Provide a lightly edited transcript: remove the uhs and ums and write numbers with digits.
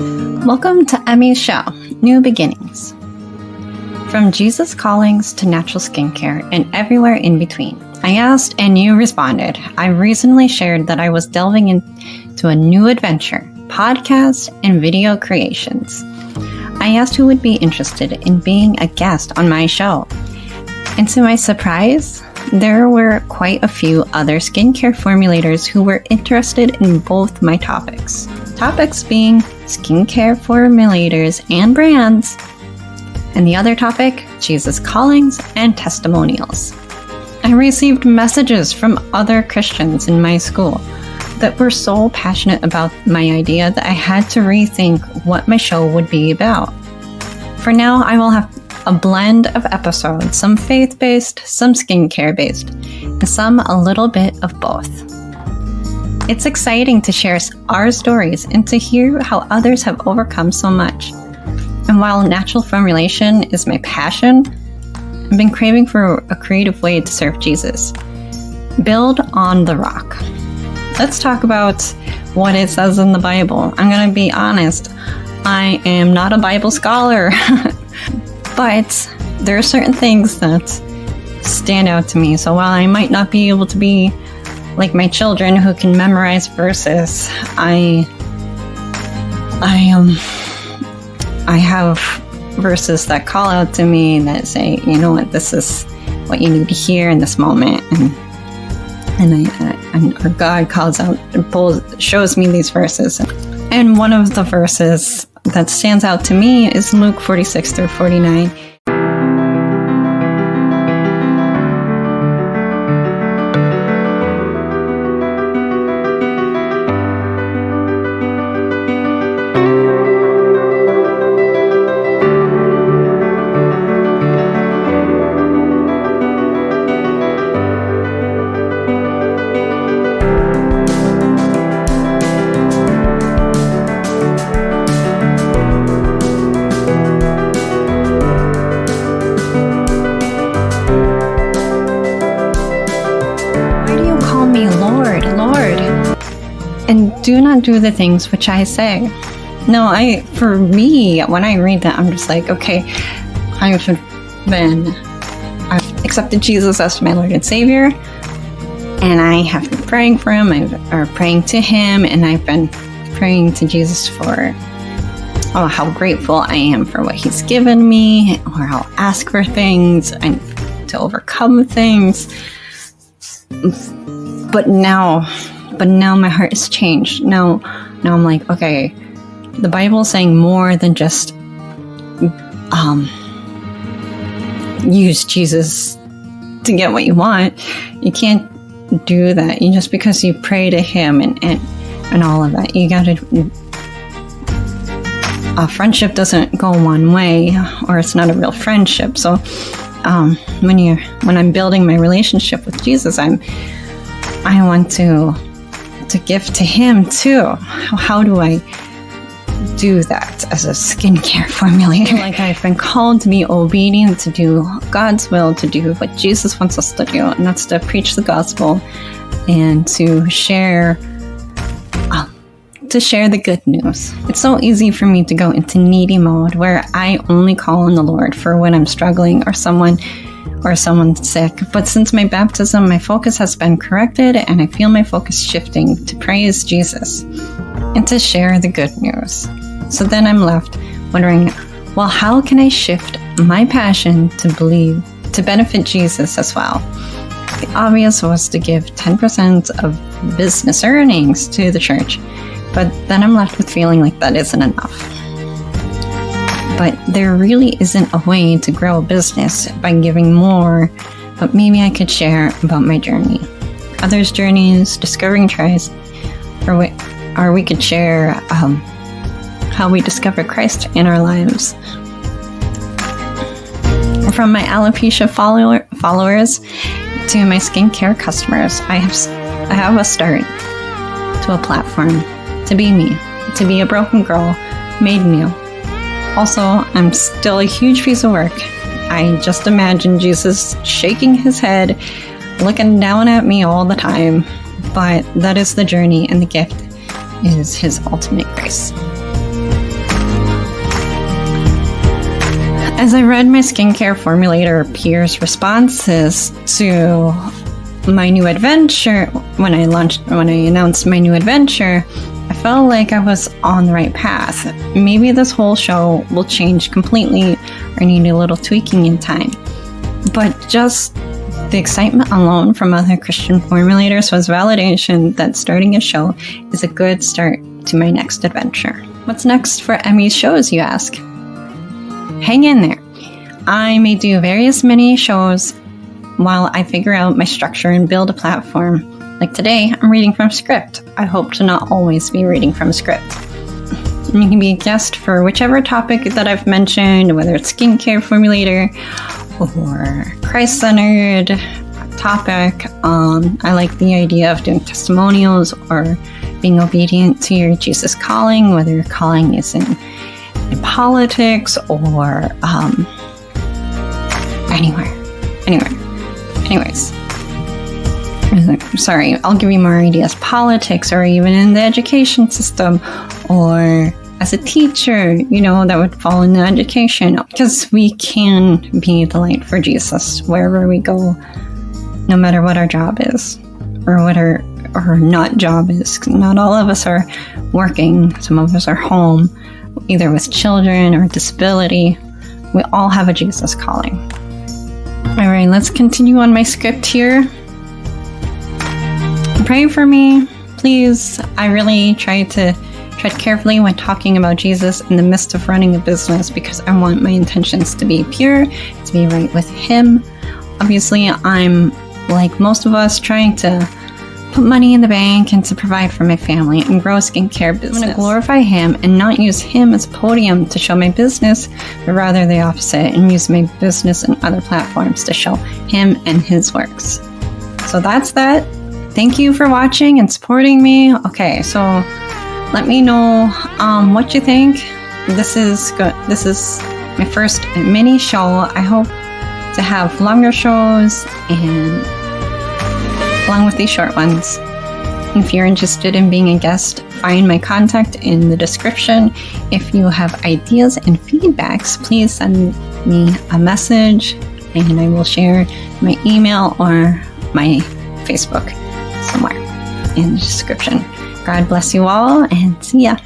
Welcome to Emmie's show, New Beginnings. From Jesus callings to natural skincare and everywhere in between. I asked and you responded. I recently shared that I was delving into a new adventure, podcast and video creations. I asked who would be interested in being a guest on my show. And to my surprise, there were quite a few other skincare formulators who were interested in both my topics. Topics being skincare formulators and brands, and the other topic, Jesus callings and testimonials. I received messages from other Christians in my school that were so passionate about my idea that I had to rethink what my show would be about. For now, I will have a blend of episodes, some faith-based, some skincare-based, and some a little bit of both. It's exciting to share our stories and to hear how others have overcome so much. And while natural formulation is my passion, I've been craving for a creative way to serve Jesus. Build on the rock. Let's talk about what it says in the Bible. I'm going to be honest, I am not a Bible scholar, but there are certain things that stand out to me. So while I might not be able to be like my children who can memorize verses, I have verses that call out to me that say, you know what, this is what you need to hear in this moment, and our God calls out, shows me these verses. And one of the verses that stands out to me is Luke 46-49. And do not do the things which I say. No, for me, when I read that, I'm just like, okay, I've accepted Jesus as my Lord and Savior, and I have been praying for Him, or praying to Him, and I've been praying to Jesus for how grateful I am for what He's given me, or I'll ask for things and to overcome things. But now my heart has changed. Now I'm like, okay, the Bible is saying more than just use Jesus to get what you want. You can't do that. Just because you pray to Him and all of that, you gotta. Friendship doesn't go one way, or it's not a real friendship. So when I'm building my relationship with Jesus, I want to give to Him too. How do I do that as a skincare formulator? Like, I've been called to be obedient, to do God's will, to do what Jesus wants us to do, and that's to preach the gospel and to share the good news. It's so easy for me to go into needy mode where I only call on the Lord for when I'm struggling or someone's sick. But since my baptism, my focus has been corrected, and I feel my focus shifting to praise Jesus and to share the good news. So then I'm left wondering, well, how can I shift my passion to benefit Jesus as well? The obvious was to give 10% of business earnings to the church, but then I'm left with feeling like that isn't enough. But there really isn't a way to grow a business by giving more, but maybe I could share about my journey. Others' journeys, discovering tries, or we could share how we discover Christ in our lives. From my alopecia followers to my skincare customers, I have a start to a platform to be me, to be a broken girl made new. Also, I'm still a huge piece of work. I just imagine Jesus shaking His head, looking down at me all the time. But that is the journey, and the gift is His ultimate grace. As I read my skincare formulator peers' responses to my new adventure, when I announced my new adventure, I felt like I was on the right path. Maybe this whole show will change completely or need a little tweaking in time. But just the excitement alone from other Christian formulators was validation that starting a show is a good start to my next adventure. What's next for Emmie's shows, you ask? Hang in there. I may do various mini shows while I figure out my structure and build a platform. Like today, I'm reading from script. I hope to not always be reading from script. You can be a guest for whichever topic that I've mentioned, whether it's skincare formulator or Christ-centered topic. I like the idea of doing testimonials or being obedient to your Jesus calling, whether your calling is in politics or anywhere. Anyways. Sorry, I'll give you more ideas. Politics, or even in the education system, or as a teacher, that would fall in the education. Because we can be the light for Jesus wherever we go, no matter what our job is, or what our not job is. Not all of us are working. Some of us are home, either with children or disability. We all have a Jesus calling. All right, let's continue on my script here. Pray for me, please. I really try to tread carefully when talking about Jesus in the midst of running a business, because I want my intentions to be pure, to be right with Him. Obviously, I'm, like most of us, trying to put money in the bank and to provide for my family and grow a skincare business. I'm going to glorify Him and not use Him as a podium to show my business, but rather the opposite, and use my business and other platforms to show Him and His works. So that's that. Thank you for watching and supporting me. Okay, so let me know what you think. This is good. This is my first mini show. I hope to have longer shows and along with these short ones. If you're interested in being a guest, find my contact in the description. If you have ideas and feedbacks, please send me a message and I will share my email or my Facebook somewhere in the description. God bless you all and see ya.